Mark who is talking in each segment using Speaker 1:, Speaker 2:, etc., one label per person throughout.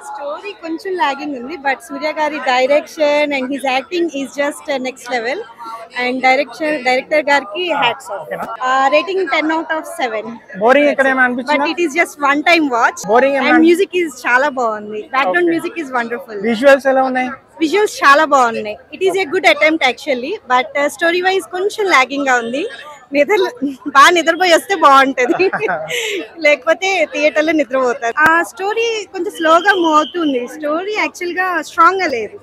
Speaker 1: Story కొంచెం logging ఉంది but Surya గారి direction and his acting is just next level and director గారికి hats off. Rating 10 out of 7.
Speaker 2: Boring ఎక్కడేమో అనిపించిందా?
Speaker 1: But it is just one time watch.
Speaker 2: Boring
Speaker 1: and music is చాలా బాగుంది. Background music is wonderful.
Speaker 2: Visuals ఎలా ఉన్నాయి?
Speaker 1: Visuals చాలా బాగున్నాయి. It is a good attempt actually but story wise కొంచెం lagging గా ఉంది. బాగా నిద్రపోయి వస్తే బాగుంటది, లేకపోతే థియేటర్ లో నిద్రపోతారు. ఆ స్టోరీ కొంచెం స్లోగా మూవ్ అవుతుంది. స్టోరీ యాక్చువల్ గా స్ట్రాంగ్ గా లేదు.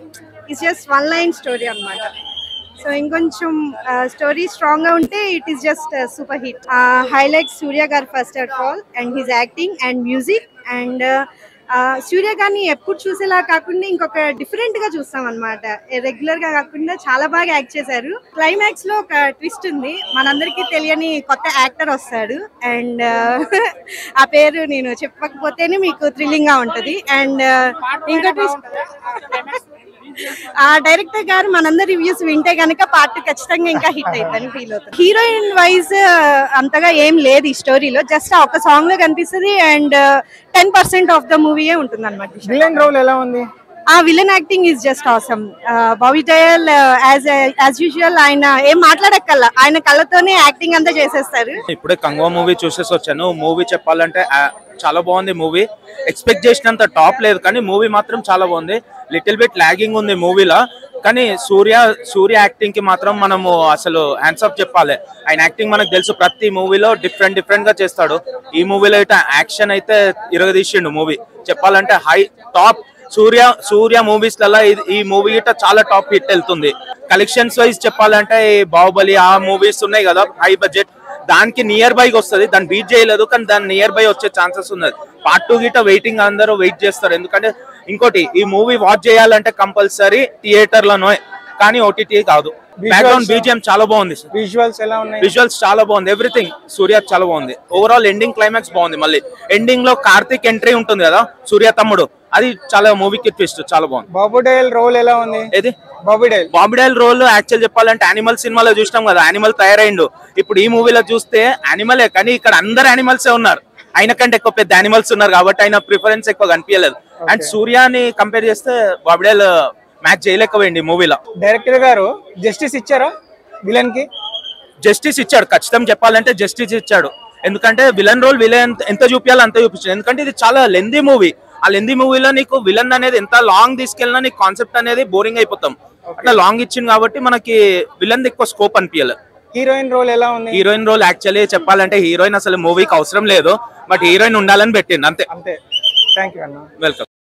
Speaker 1: It's just one line story అన్నమాట. సో ఇంకొంచెం స్టోరీ స్ట్రాంగ్ గా ఉంటే it is just super hit. Highlight Surya గారు first half all and his acting and music. And Surya గారిని ఎప్పుడు చూసేలా కాకుండా ఇంకొక డిఫరెంట్ గా చూస్తాం అనమాట. రెగ్యులర్ గా కాకుండా చాలా బాగా యాక్ట్ చేశారు. క్లైమాక్స్ లో ఒక ట్విస్ట్ ఉంది. మనందరికీ తెలియని కొత్త యాక్టర్ వస్తాడు అండ్ ఆ పేరు నేను చెప్పకపోతేనే మీకు థ్రిల్లింగ్ గా ఉంటది. అండ్ ఇంకో ట్విస్ట్, ఆ డైరెక్టర్ గారు మనందరి రివ్యూస్ వింటే గనక పార్ట్ ఖచ్చితంగా ఇంకా హిట్ అవుతుందని ఫీల్ అవుతుంది. హీరోయిన్ వైజ్ అంతగా ఏం లేదు ఈ స్టోరీలో. జస్ట్ ఒక సాంగ్ లో కనిపిస్తుంది అండ్ 10% ఆఫ్ ద మూవీయే ఉంటుంది అనమాట.
Speaker 2: విలన్ రోల్ ఎలా ఉంది?
Speaker 1: ఆ villain acting is just awesome. Bobby dial as usual ఆయన ఏం మాట్లాడక్కల్లా, ఆయన కళ్ళతోనే యాక్టింగ్ అంతా చేసేస్తారు.
Speaker 3: ఇప్పుడే కంగో మూవీ చూసేసి వచ్చాను. మూవీ చెప్పాలంటే చాలా బాగుంది. మూవీ ఎక్స్పెక్ట్ చేసినంత టాప్ లేదు కానీ మూవీ మాత్రం చాలా బాగుంది. లిటిల్ బిట్ లాగింగ్ ఉంది మూవీలో కానీ సూర్య యాక్టింగ్ కి మాత్రం మనము అసలు హ్యాండ్స్ ఆఫ్ చెప్పాలి. ఆయన యాక్టింగ్ మనకు తెలుసు, ప్రతి మూవీలో డిఫరెంట్ గా చేస్తాడు. ఈ మూవీలో అయితే యాక్షన్ అయితే ఇరగదీసిండు. మూవీ చెప్పాలంటే హై టాప్. సూర్య మూవీస్ లలో ఈ మూవీ గిట్ట చాలా టాప్ హిట్ వెళ్తుంది. కలెక్షన్స్ వైజ్ చెప్పాలంటే బాహుబలి ఆ మూవీస్ ఉన్నాయి కదా హై బడ్జెట్, దానికి నియర్ బై వస్తుంది. దాన్ని బీట్ చేయలేదు కానీ దాని నియర్ బై వచ్చే ఛాన్సెస్ ఉన్నది. పార్ట్ 2 గిట్ట వెయిటింగ్, అందరూ వెయిట్ చేస్తారు. ఎందుకంటే ఇంకోటి ఈ మూవీ వాచ్ చేయాలంటే కంపల్సరీ థియేటర్ లోనే కానీ ఓటీటీ కాదు. బ్యాక్గ్రౌండ్ బీజిఎం చాలా బాగుంది.
Speaker 2: విజువల్స్ ఎలా ఉన్నాయి?
Speaker 3: విజువల్స్ చాలా బాగుంది. ఎవ్రీథింగ్ సూర్య చాలా బాగుంది. ఓవరాల్ ఎండింగ్ క్లైమాక్స్ బాగుంది. మళ్ళీ ఎండింగ్ లో కార్తిక్ ఎంట్రీ ఉంటుంది కదా సూర్య తమ్ముడు, అది చాలా మూవీకి ట్విస్ట్ చాలా బాగుంది.
Speaker 2: బాబీ డయల్ రోల్ ఎలా ఉంది?
Speaker 3: ఏది
Speaker 2: బాబీ
Speaker 3: డయల్ రోల్ యాక్చువల్ చెప్పాలంటే యానిమల్ సినిమాలో చూసినాం కదా, యానిమల్ తయారైండు. ఇప్పుడు ఈ మూవీలో చూస్తే యానిమలే కానీ ఇక్కడ అందరు యానిమల్సే ఉన్నారు. ఆయన కంటే ఎక్కువ పెద్ద యానిమల్స్ ఉన్నారు కాబట్టి ఆయన ప్రిఫరెన్స్ ఎక్కువ కనిపించలేదు. అండ్ సూర్యాని కంపేర్ చేస్తే బాబీ డయల్ మ్యాచ్ చేయలేకపోయింది మూవీలో.
Speaker 2: డైరెక్టర్ గారు జస్టిస్ ఇచ్చారా విలన్ కి?
Speaker 3: జస్టిస్ ఇచ్చాడు, ఖచ్చితంగా చెప్పాలంటే జస్టిస్ ఇచ్చాడు. ఎందుకంటే విలన్ రోల్ ఎంత చూపించాలో అంత చూపించాడు. ఎందుకంటే ఇది చాలా లెందీ మూవీ. ఆ లెందీ మూవీలో నీకు విలన్ అనేది ఎంత లాంగ్ తీసుకెళ్ళినా నీకు కాన్సెప్ట్ అనేది బోరింగ్ అయిపోతాం. అట్లా లాంగ్ ఇచ్చింది కాబట్టి మనకి విలన్ ఎక్కువ స్కోప్ అనిపించలేదు.
Speaker 2: హీరోయిన్ రోల్ ఎలా ఉంది?
Speaker 3: హీరోయిన్ రోల్ యాక్చువల్లీ చెప్పాలంటే హీరోయిన్ అసలు మూవీకి అవసరం లేదు, బట్ హీరోయిన్ ఉండాలని పెట్టింది అంతే.
Speaker 2: థ్యాంక్ యూ అన్న.
Speaker 3: వెల్కమ్.